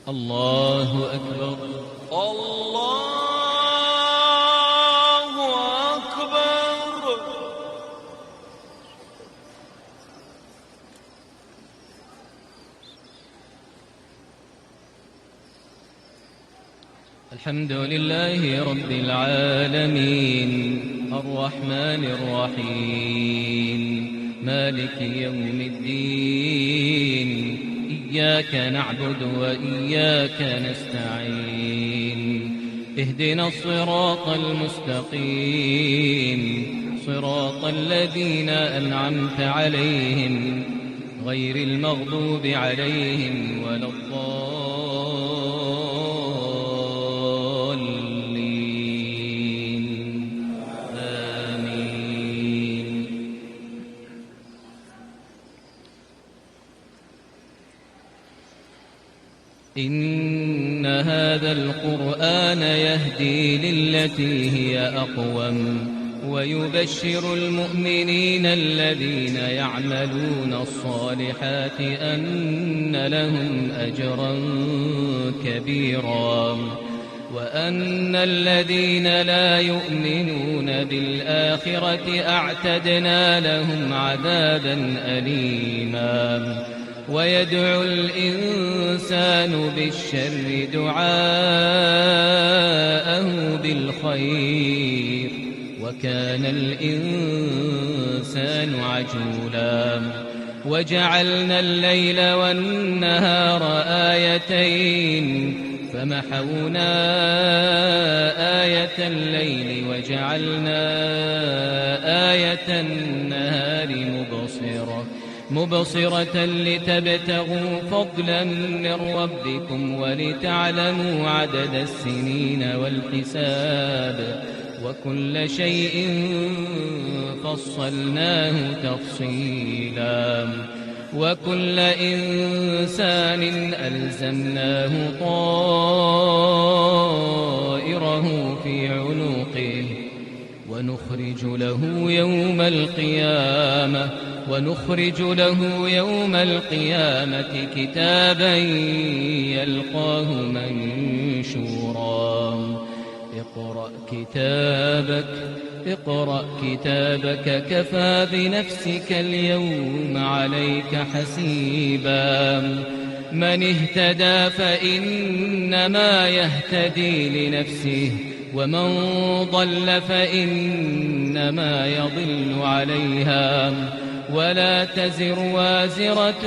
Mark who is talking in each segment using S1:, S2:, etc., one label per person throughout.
S1: الله أكبر الله أكبر. الحمد لله رب العالمين الرحمن الرحيم مالك يوم الدين إياك نعبد وإياك نستعين اهدنا الصراط المستقيم صراط الذين أنعمت عليهم غير المغضوب عليهم ولا الضالين آمين. إن هذا القرآن يهدي للتي هي أقوم ويبشر المؤمنين الذين يعملون الصالحات أن لهم أجرا كبيرا وأن الذين لا يؤمنون بالآخرة أعتدنا لهم عذابا أليما. ويدعو الإنسان بالشر دعاءه بالخير وكان الإنسان عجولا. وجعلنا الليل والنهار آيتين فمحونا آية الليل وجعلنا آية النهار مبصرة لتبتغوا فضلا من ربكم ولتعلموا عدد السنين والحساب وكل شيء فصلناه تفصيلا. وكل إنسان ألزمناه طائره في عنقه ونخرج له يوم القيامة كتابا يلقاه منشورا. اقرأ كتابك كفى بنفسك اليوم عليك حسيبا. من اهتدى فإنما يهتدي لنفسه ومن ضل فإنما يضل عليها ولا تزر وازرة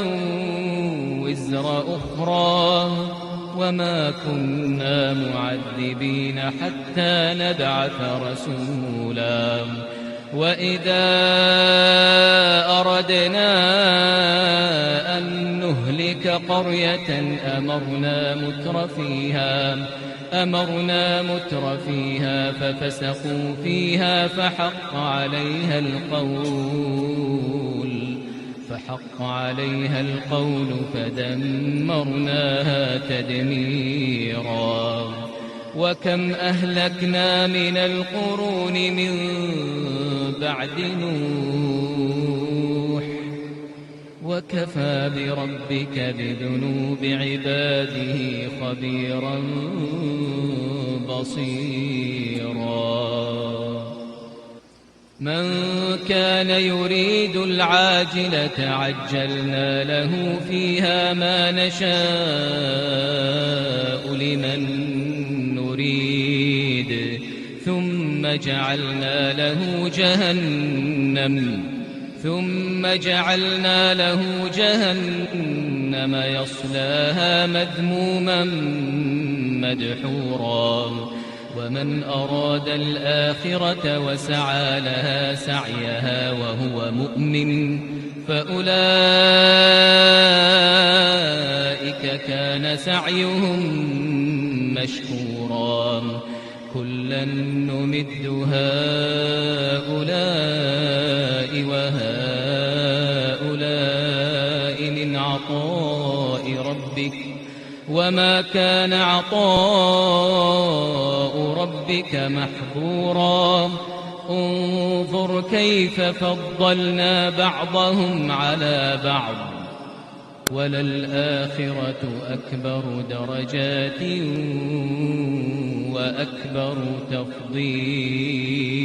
S1: وزر أخرى وما كنا معذبين حتى نبعث رسولا. وإذا أردنا أن نهلك قرية أمرنا متر فيها ففسقوا فيها فحق عليها القول فدمرناها تدميرا. وكم أهلكنا من القرون من بعد نوح وكفى بربك بذنوب عباده خبيرا بصيرا. من كان يريد العاجلة عجلنا له فيها ما نشاء لمن نريد ثم جعلنا له جهنم يصلاها مذموما مدحورا. ومن أراد الآخرة وسعى لها سعيها وهو مؤمن فأولئك كان سعيهم مشكورا. كلا نمد هؤلاء وهؤلاء من عطاء ربك وما كان عطاء ربك محظورا. انظر كيف فضلنا بعضهم على بعض وللآخرة أكبر درجات وأكبر تفضيلا.